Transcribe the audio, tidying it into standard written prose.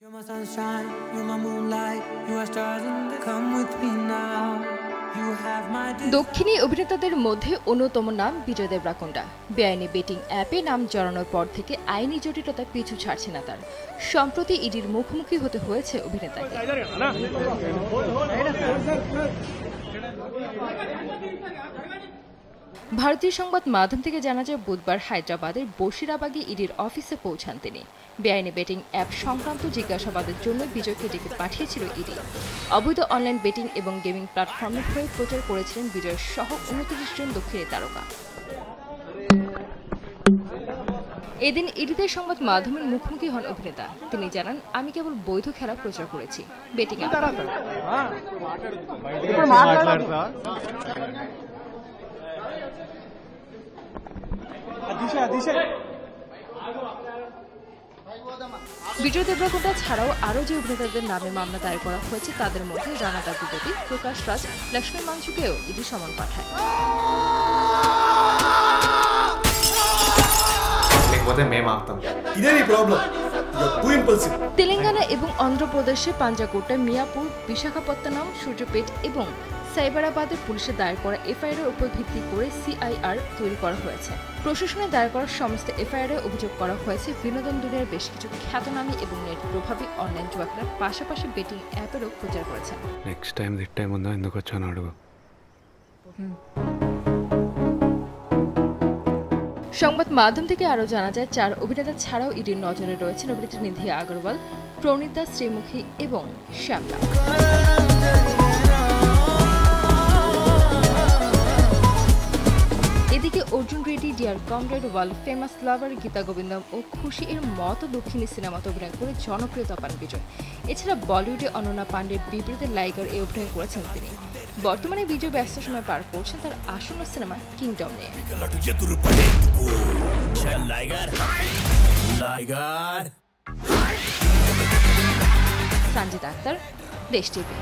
You're my sunshine, you're my moonlight, you are stars in the come with me now. You have my দক্ষিণী অভিনেতাদের মধ্যে অন্যতম নাম বিজয় দেবরাকোন্ডা। বেআইনি বেটিং অ্যাপে নাম জড়ানোর পর থেকে আইনি জটিলতা পিছু ছাড়ছে না তার। সম্প্রতি ইডির মুখোমুখি হতে হয়েছে অভিনেতাকে। ভারতীয় সংবাদ মাধ্যম থেকে জানা যায়, বুধবার হায়দ্রাবাদের বশিরাবাগে ইডির অফিসে পৌঁছান তিনি। বেআইনি বেটিং অ্যাপ সংক্রান্ত জিজ্ঞাসাবাদের জন্য বিজয়কে ডেকে পাঠিয়েছিল ইডি। অবৈধ অনলাইন বেটিং এবং গেমিং প্ল্যাটফর্মের হয়ে প্রচার করেছিলেন বিজয়ের সহ 29 জন দক্ষিণী তারকা। এদিন ইডিতে সংবাদ মাধ্যমের মুখোমুখি হন অভিনেতা। তিনি জানান, আমি কেবল বৈধ খেলা প্রচার করেছি, বেটিং অ্যাপ। বিজয় দেবরাকোন্ডা ছাড়াও আরও যে অভিনেতাদের নামে মামলা দায়ের করা হয়েছে তাদের মধ্যে রানা দাগুপতি, প্রকাশ রাজ, লক্ষ্মী মাংসুকেও ইডি সমন পাঠায়। তেলেঙ্গানা এবং অন্ধ্রপ্রদেশে পাঞ্জাকোট্টা, মিয়াপুর, বিশাখাপত্তনম, সূর্যপেট এবং সাইবারাবাদে পুলিশের দায়ের করা এফআইআর উপর ভিত্তি করে সিআইআর তৈরি করা হয়েছে। প্রশাসনে দায়ের করা সমস্ত এফআইআরে অভিযোগ করা হয়েছে বিনোদন দুনিয়ার বেশ কিছু খ্যাতনামী এবং নেট প্রভাবী অনলাইন জুয়া খেলার পাশাপাশি বেটিং অ্যাপেরও প্রচার করেছেন। সংবাদ মাধ্যম থেকে আরও জানা যায়, 4 অভিনেতা ছাড়াও ইডির নজরে রয়েছেন অভিনেত্রী নিধি আগরওয়াল, প্রণীতা, শ্রীমুখী এবং শ্যামলা। এদিকে Arjun Reddy, dear comrade, world famous lover, Geetha Govindam ও খুশি এর মতো দক্ষিণী সিনেমাতে অভিনয় করে জনপ্রিয়তা পান বিজয়। এছাড়া বলিউডে অনন্যা পান্ডের বিপরীতে লাইগার এ অভিনয় করেছেন তিনি। বর্তমানে বিজয় ব্যস্ত সময় পার করছেন তার আসন্ন সিনেমা কিংডম নিয়ে। সঞ্জিত আক্তার, দেশ টিভি।